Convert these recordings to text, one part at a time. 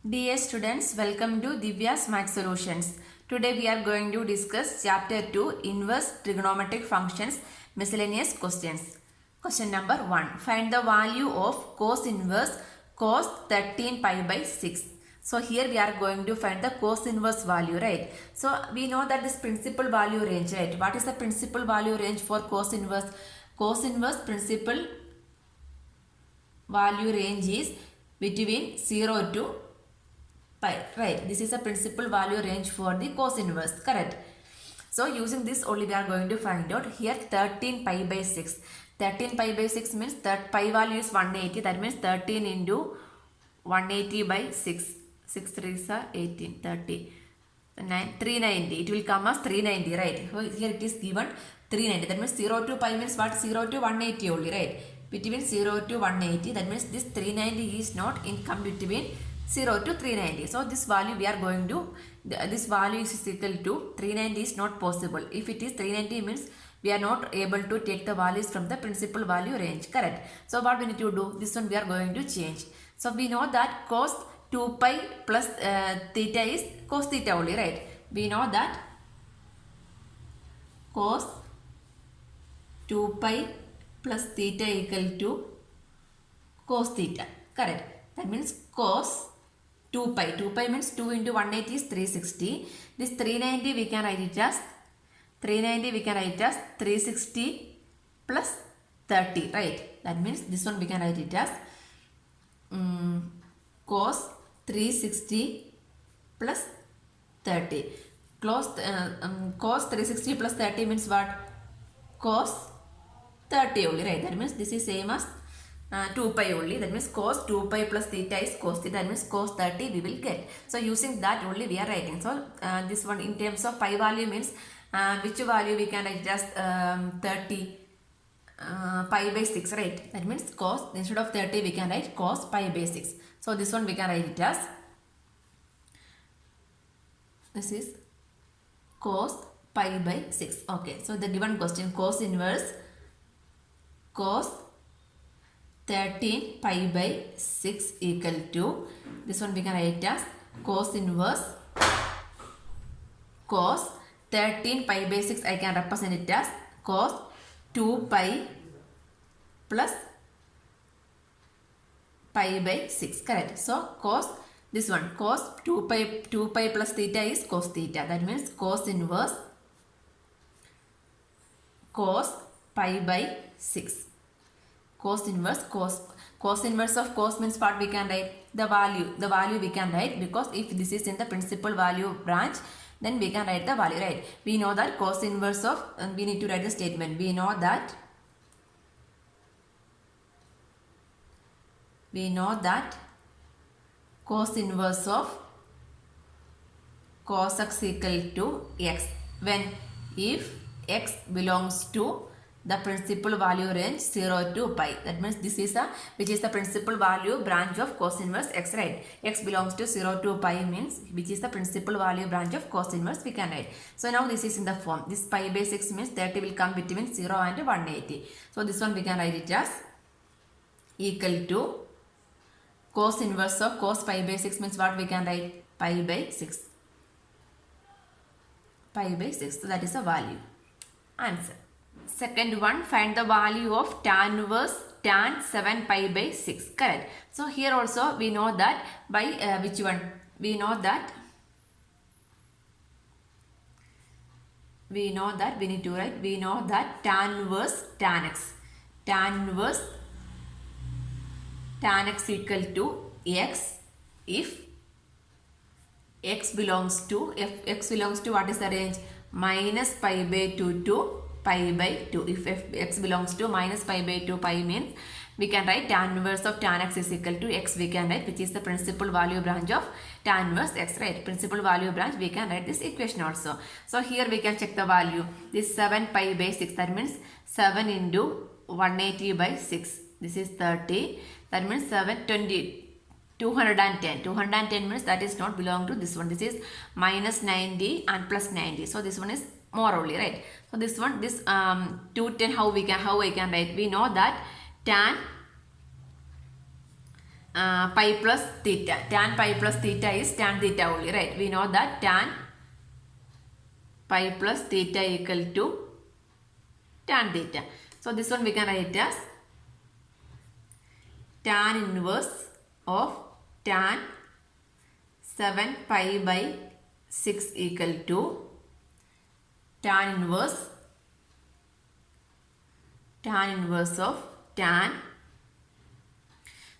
Dear students, welcome to Divya's Math Solutions. Today we are going to discuss Chapter 2 Inverse Trigonometric Functions Miscellaneous Questions. Question number 1. Find the value of cos inverse cos 13 pi by 6. So here we are going to find the cos inverse value, right? So we know that this principal value range, right? What is the principal value range for cos inverse? Cos inverse principal value range is between 0 to pi, right? This is a principal value range for the cos inverse, correct? So using this only we are going to find out here 13 pi by 6. 13 pi by 6 means that pi value is 180, that means 13 into 180 by 6. 6 3s are 18, 30. 390, it will come as 390, right? So here it is given 390, that means 0 to pi means what? 0 to 180 only, right? Between 0 to 180, that means this 390 is not in come between 0 to 390. So this value we are going to, this value is equal to 390 is not possible. If it is 390 means we are not able to take the values from the principal value range, correct? So what we need to do, this one we are going to change. So we know that cos 2 pi plus theta is cos theta only, right? We know that cos 2 pi plus theta equal to cos theta, correct? That means cos 2 pi. 2 pi means 2 into 180 is 360. This 390 we can write it as 360 plus 30, right? That means this one we can write it as cos 360 plus 30. Cos 360 plus 30 means what? Cos 30 only, right? That means this is same as 2 pi only. That means cos 2 pi plus theta is cos theta. That means cos 30 we will get. So using that only we are writing. So this one in terms of pi value means which value we can write as 30 pi by 6, right? That means cos, instead of 30 we can write cos pi by 6. So this one we can write it as, this is cos pi by 6. Okay, so the given question, cos inverse cos 13 pi by 6 equal to, this one we can write as cos inverse cos 13 pi by 6, I can represent it as cos 2 pi plus pi by 6, correct? So cos, this one cos 2 pi plus theta is cos theta. That means cos inverse cos pi by 6. Cos inverse cos inverse of cos means what we can write? The value we can write, because if this is in the principal value branch, then we can write the value, right? We know that cos inverse of, we need to write the statement. We know that cos inverse of cos x equal to x when, if x belongs to the principal value range 0 to pi. That means this is which is the principal value branch of cos inverse x, right? X belongs to 0 to pi means which is the principal value branch of cos inverse we can write. So now this is in the form, this pi by 6 means 30 will come between 0 and 180. So this one we can write it as equal to cos inverse of cos pi by 6 means what we can write? Pi by 6. Pi by 6. So that is the value. Answer. Second one, find the value of tan inverse tan 7 pi by 6, correct? So here also we know that by which one? We know that we need to write, we know that tan inverse tan x equal to x if x belongs to, what is the range? Minus pi by 2 to pi by 2. If x belongs to minus pi by 2 pi means we can write tan inverse of tan x is equal to x we can write, which is the principal value branch of tan inverse x, right? Principal value branch we can write this equation also. So here we can check the value. This 7 pi by 6, that means 7 into 180 by 6. This is 30. That means 210. 210 means that is not belong to this one. This is minus 90 and plus 90. So this one is more only, right? So this one, this 210, how I can write? We know that tan pi plus theta. Tan pi plus theta is tan theta only, right? We know that tan pi plus theta equal to tan theta. So this one we can write as tan inverse of tan 7 pi by 6 equal to tan inverse of tan,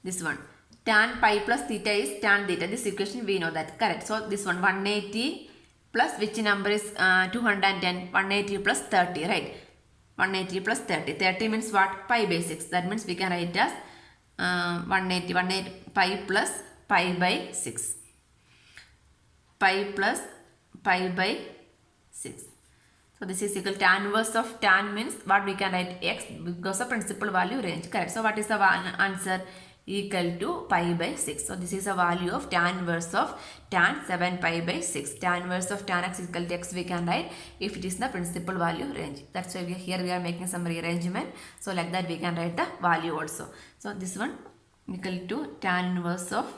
this one, tan pi plus theta is tan theta. This equation we know that, correct? So this one 180 plus which number is 210, 180 plus 30, right? 180 plus 30. 30 means what? Pi by 6. That means we can write as 180 pi plus pi by 6. Pi plus pi by 6. So this is equal to tan inverse of tan means what we can write x because of principal value range, correct? So what is the answer? Equal to pi by 6. So this is a value of tan inverse of tan 7 pi by 6. Tan inverse of tan x equal to x we can write if it is the principal value range. That's why here we are making some rearrangement. So like that we can write the value also. So this one equal to tan inverse of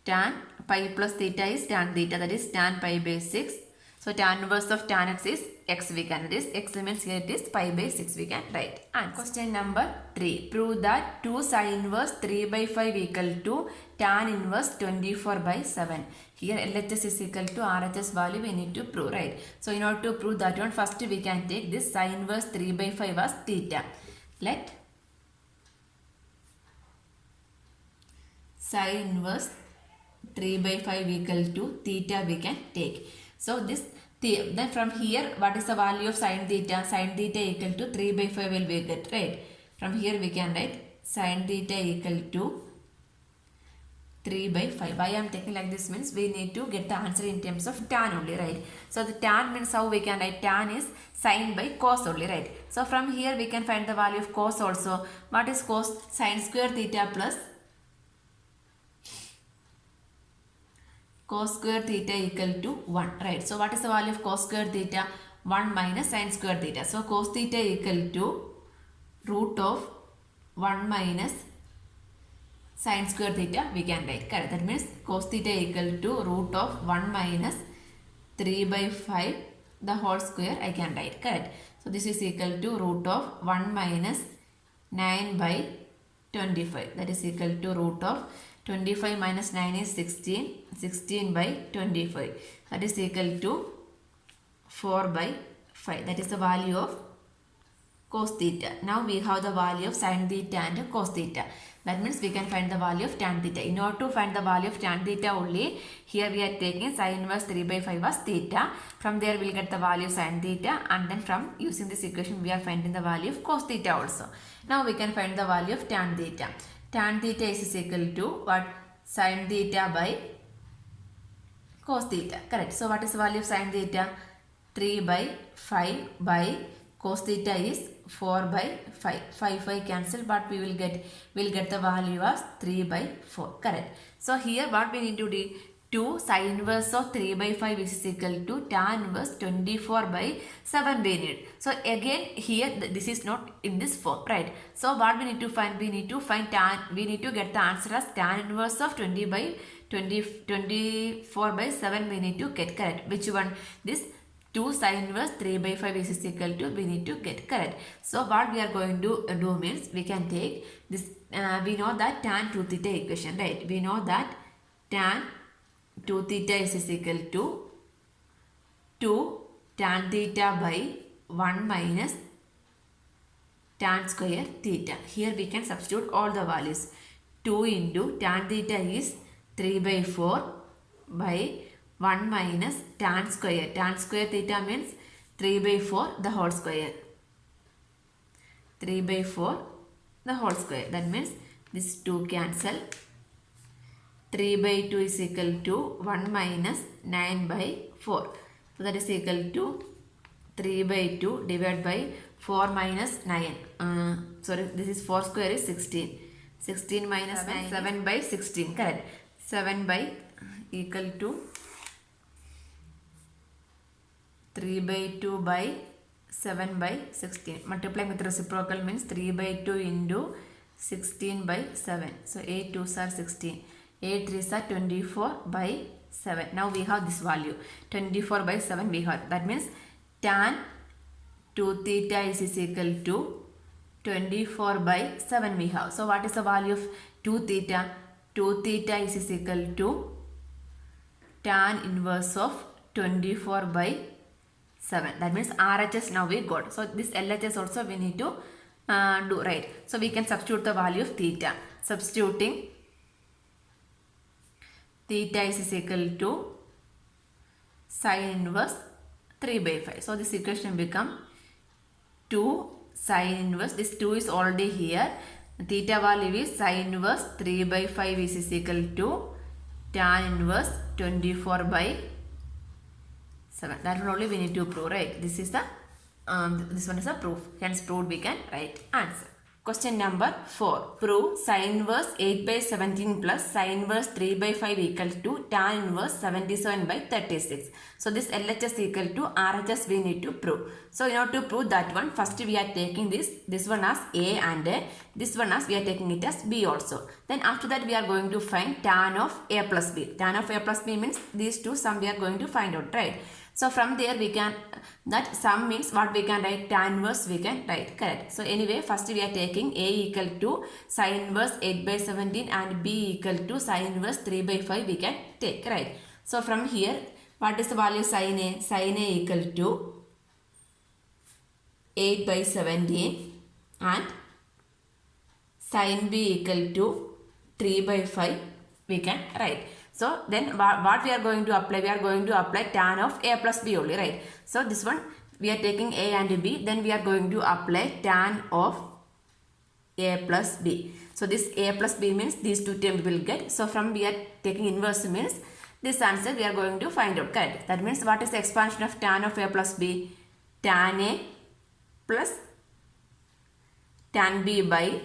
tan pi plus theta is tan theta, that is tan pi by 6. So tan inverse of tan x is x we can write. X means here it is pi by 6 we can write. And question number 3. Prove that 2 sin inverse 3 by 5 equal to tan inverse 24 by 7. Here LHS is equal to RHS value we need to prove, right? So in order to prove that one, first we can take this sin inverse 3 by 5 as theta. Let sin inverse 3 by 5 equal to theta we can take. So this then from here what is the value of sin theta? Sin theta equal to 3 by 5 will be get, right? From here we can write sin theta equal to 3 by 5. Why I am taking like this means we need to get the answer in terms of tan only, right? So the tan means how we can write tan is sin by cos only, right? So from here we can find the value of cos also. What is cos? Sin square theta plus cos square theta equal to 1, right? So what is the value of cos square theta? 1 minus sin square theta. So cos theta equal to root of 1 minus sin square theta we can write, correct? That means cos theta equal to root of 1 minus 3 by 5 the whole square I can write, correct? So this is equal to root of 1 minus 9 by 25, that is equal to root of 25 minus 9 is 16, 16 by 25, that is equal to 4 by 5, that is the value of cos theta. Now we have the value of sin theta and cos theta. That means we can find the value of tan theta. In order to find the value of tan theta only, here we are taking sin inverse 3 by 5 as theta. From there we will get the value of sin theta, and then from using this equation we are finding the value of cos theta also. Now we can find the value of tan theta. Tan theta is equal to what? Sin theta by cos theta, correct? So what is the value of sin theta? 3 by 5 by cos theta is 4 by 5. 5 cancel, but we will get the value as 3 by 4, correct? So here what we need to do? 2 sin inverse of 3 by 5 is equal to tan inverse 24 by 7 we need. So again here this is not in this form, right? So what we need to find? We need to find tan, we need to get the answer as tan inverse of 24 by 7 we need to get, correct? Which one? This 2 sin inverse 3 by 5 is equal to we need to get, correct? So what we are going to do means we can take this, we know that tan 2 theta equation, right? We know that tan 2 theta is equal to 2 tan theta by 1 minus tan square theta. Here we can substitute all the values. 2 into tan theta is 3 by 4 by 1 minus tan square. Tan square theta means 3 by 4 the whole square. 3 by 4 the whole square. That means this 2 cancel. 3 by 2 is equal to 1 minus 9 by 4. So that is equal to 3 by 2 divided by 4 minus 9. Sorry, this is 4 square is 16. 16 minus 9, 7 by 16, correct? 7 by equal to 3 by 2 by 7 by 16. Multiplying with reciprocal means 3 by 2 into 16 by 7. So 8 2s are 16. 8 3s are 24 by 7. Now we have this value. 24 by 7 we have. That means tan 2 theta is equal to 24 by 7 we have. So what is the value of 2 theta? 2 theta is equal to tan inverse of 24 by 7. That means RHS now we got. So this LHS also we need to do, right. So we can substitute the value of theta. Substituting theta is equal to sine inverse 3 by 5. So this equation become 2 sine inverse. This 2 is already here. Theta value is sine inverse 3 by 5 is equal to tan inverse 24 by 7. That one only we need to prove, right. This is the this one is a proof. Hence proved we can write answer. Question number 4. Prove sine inverse 8 by 17 plus sine inverse 3 by 5 equal to tan inverse 77 by 36. So this LHS equal to RHS we need to prove. So in order to prove that one, first we are taking this one as A and this one as we are taking it as B also. Then after that we are going to find tan of A plus B. Tan of A plus B means these two sum we are going to find out, right. So from there we can, that sum means what we can write, tan inverse we can write, correct. So anyway, first we are taking A equal to sine inverse 8 by 17 and B equal to sine inverse 3 by 5 we can take, right. So from here, what is the value of sine A? Sine A equal to 8 by 17 and sine B equal to 3 by 5 we can write. So then what we are going to apply? We are going to apply tan of A plus B only, right. So this one we are taking A and B, then we are going to apply tan of A plus B. So this A plus B means these two terms will get. So from we are taking inverse means this answer we are going to find out, correct. That means what is the expansion of tan of A plus B? Tan A plus tan B by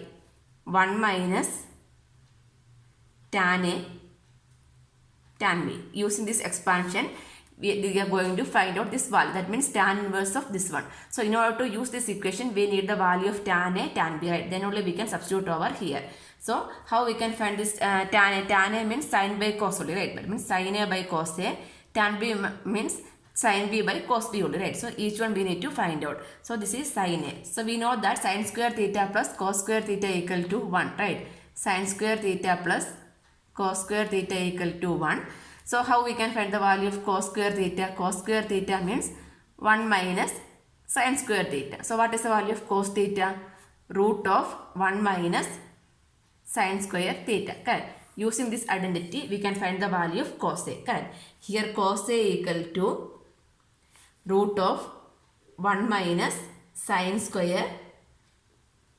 1 minus tan A tan B. Using this expansion, we are going to find out this value. That means tan inverse of this one. So in order to use this equation, we need the value of tan A, tan B, right? Then only we can substitute over here. So how we can find this tan A? Tan A means sin by cos only, right? That means sin A by cos A. Tan B means sin B by cos B only, right? So each one we need to find out. So this is sin A. So we know that sin square theta plus cos square theta equal to 1, right? Sin square theta plus cos square theta equal to 1. So how we can find the value of cos square theta? Cos square theta means 1 minus sin square theta. So what is the value of cos theta? Root of 1 minus sin square theta, correct. Using this identity, we can find the value of cos A, correct. Here cos A equal to root of 1 minus sin square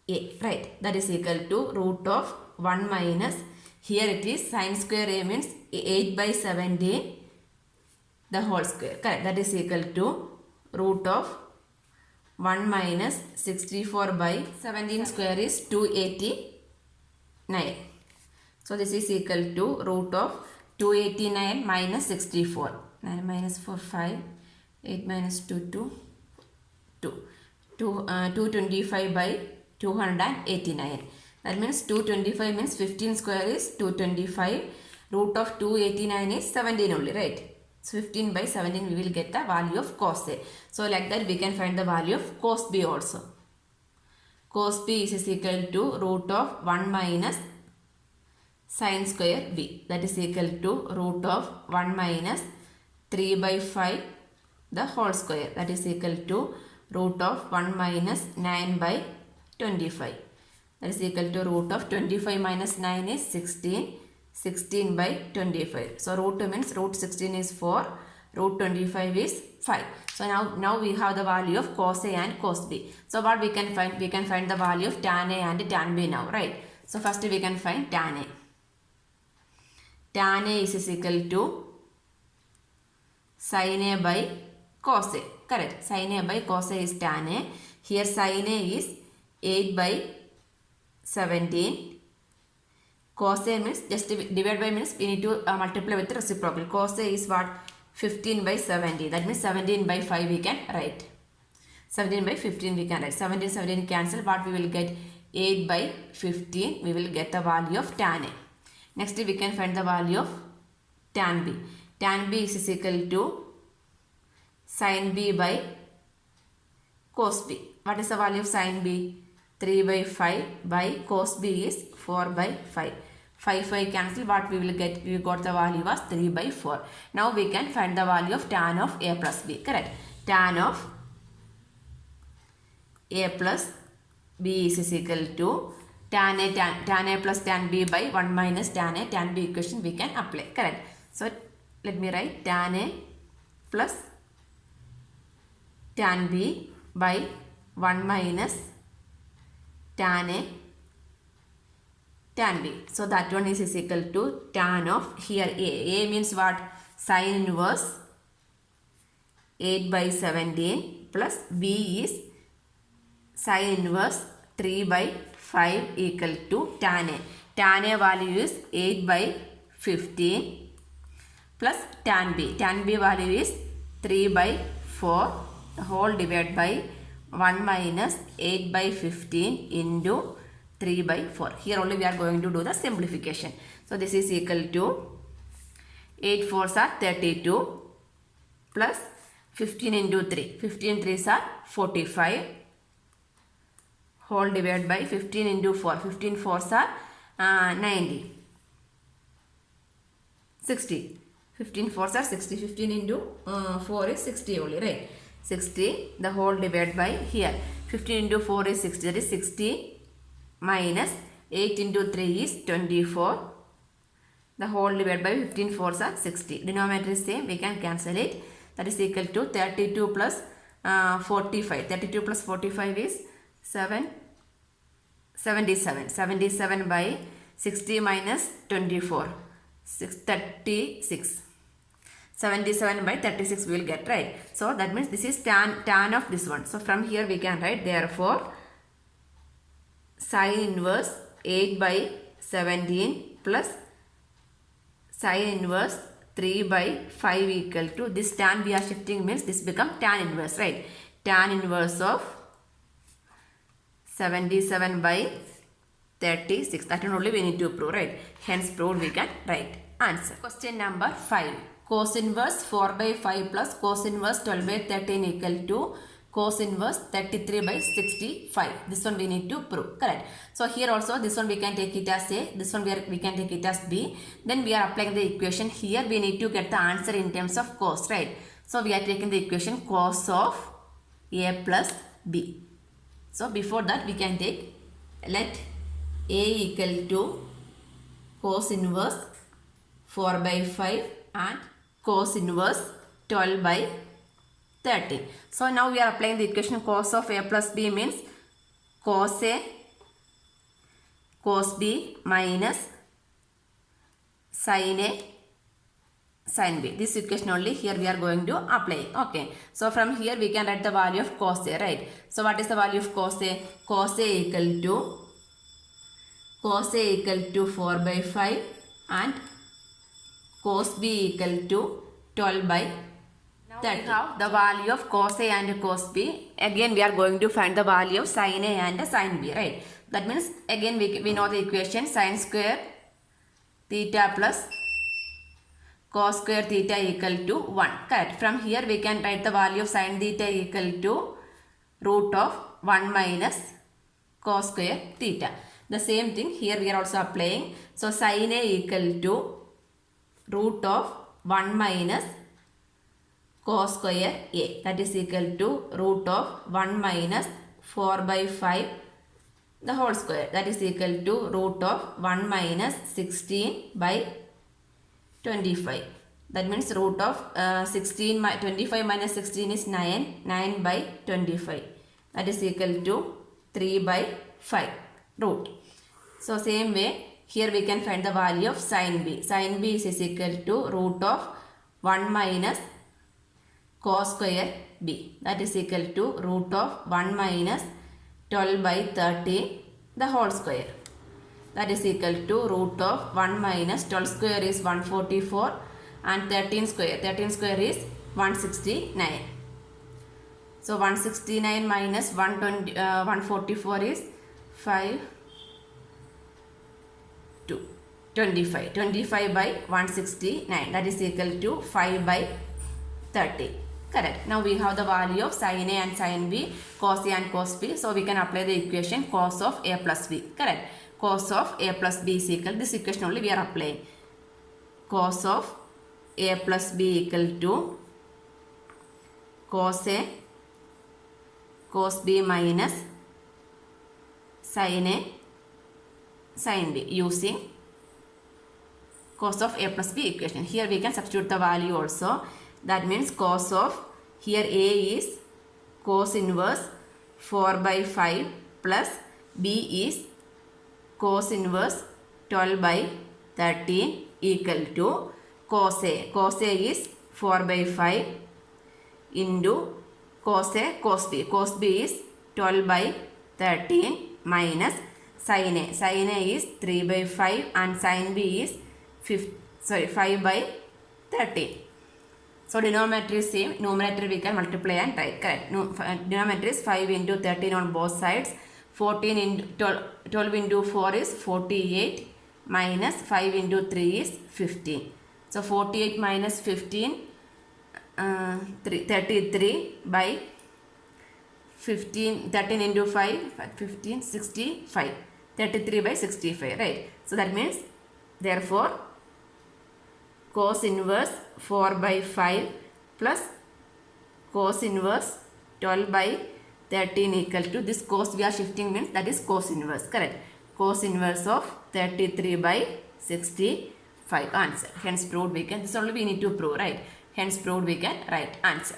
A, right. That is equal to root of 1 minus, here it is sin square A means 8 by 17 the whole square, correct. That is equal to root of 1 minus 64 by 17 square is 289. So this is equal to root of 289 minus 64. 9 minus 4, 5. 8 minus 2, 2. 225 by 289. That means 225 means 15 square is 225. Root of 289 is 17 only, right? So 15 by 17 we will get the value of cos A. So like that we can find the value of cos B also. Cos B is equal to root of 1 minus sin square B. That is equal to root of 1 minus 3 by 5 the whole square. That is equal to root of 1 minus 9 by 25. That is equal to root of 25 minus 9 is 16. 16 by 25. So root 2 means root 16 is 4. Root 25 is 5. So now we have the value of cos A and cos B. So what we can find? We can find the value of tan A and tan B now, right? So first we can find tan A. Tan A is equal to sin A by cos A. Correct. Sin A by cos A is tan A. Here sin A is 8 by 17. Cos A means just divide by means we need to multiply with the reciprocal. Cos A is what? 15 by 17. That means 17 by 5 we can write. 17 by 15 we can write. 17 cancel. What we will get? 8 by 15, we will get the value of tan A. Next we can find the value of tan B. Tan B is equal to sin B by cos B. What is the value of sin B? 3 by 5 by cos B is 4 by 5. 5 cancel, what we will get? We got the value was 3 by 4. Now we can find the value of tan of A plus B. Correct. Tan of A plus B is equal to tan A plus tan B by 1 minus tan A tan B equation we can apply. Correct. So let me write tan A plus tan B by 1 minus tan A tan B. So that one is equal to tan of here A. A means what? Sin inverse 8 by 17 plus B is sin inverse 3 by 5 equal to tan A. Tan A value is 8 by 15 plus tan B. Tan B value is 3 by 4 whole divided by 1 minus 8 by 15 into 3 by 4. Here only we are going to do the simplification. So this is equal to 8 4s are 32 plus 15 into 3. 15 3s are 45 whole divided by 15 into 4. 15 4s are 90. 60. 15 4s are 60. 15 into 4 is 60 only, right? 60 the whole divided by here. 15 into 4 is 60. That is 60 minus 8 into 3 is 24. The whole divided by 15 4s are 60. Denominator is same. We can cancel it. That is equal to 32 plus 45. 32 plus 45 is 77. 77 by 60 minus 24. 36. 77 by 36 we will get, right? So that means this is tan of this one. So from here we can write therefore sin inverse 8 by 17 plus sin inverse 3 by 5 equal to this tan we are shifting means this become tan inverse, right? Tan inverse of 77 by 36. That one only we need to prove, right? Hence proved we can write answer. Question number 5. Cos inverse 4 by 5 plus cos inverse 12 by 13 equal to cos inverse 33 by 65. This one we need to prove. Correct. So here also this one we can take it as A. This one we can take it as B. Then we are applying the equation. Here we need to get the answer in terms of cos, right? So we are taking the equation cos of A plus B. So before that we can take let A equal to cos inverse 4 by 5 and cos inverse 12 by 30. So now we are applying the equation cos of A plus B means cos A cos B minus sin A sin B. This equation only here we are going to apply. Okay. So from here we can write the value of cos A, right? So what is the value of cos A? Cos A equal to 4 by 5 and cos B equal to 12 by 30. Now we have the value of cos A and cos B. Again we are going to find the value of sin A and sin B, right? That means again we know the equation sin square theta plus cos square theta equal to 1. Correct. From here we can write the value of sin theta equal to root of 1 minus cos square theta. The same thing here we are also applying. So sin A equal to root of 1 minus cos square A. That is equal to root of 1 minus 4 by 5 the whole square. That is equal to root of 1 minus 16 by 25. That means root of 25 minus 16 is 9. 9 by 25. That is equal to 3 by 5 root. So same way here we can find the value of sin B. Sin B is equal to root of 1 minus cos square B. That is equal to root of 1 minus 12 by 30 the whole square. That is equal to root of 1 minus 12 square is 144 and 13 square. 13 square is 169. So 169 minus 144 is 5 2 25. 25 by 169, that is equal to 5 by 30. Correct. Now we have the value of sin A and sin B, cos A and cos B. So we can apply the equation cos of A plus B. Correct. Cos of A plus B is equal, this equation only we are applying. Cos of A plus B equal to cos A cos B minus sin A sin B using cos of A plus B equation. Here we can substitute the value also. That means cos of, here A is cos inverse 4 by 5 plus B is cos inverse 12 by 13 equal to cos A. Cos A is 4 by 5 into cos A cos B. Cos B is 12 by 13 minus sin A. Sin A is 3 by 5 and sin B is 5 by 13. So denominator is same, numerator we can multiply and write. Correct. Denominator is 5 into 13 on both sides. 14 into 12 into 4 is 48 minus 5 into 3 is 15. So 48 minus 15, 33 by 15, 13 into 5, 15, 65. 33 by 65, right? So that means, therefore, cos inverse 4 by 5 plus cos inverse 12 by 13 equal to, this cos we are shifting means that is cos inverse. Correct. Cos inverse of 33 by 65 answer. Hence proved we can, this only we need to prove, right? Hence proved we can write answer.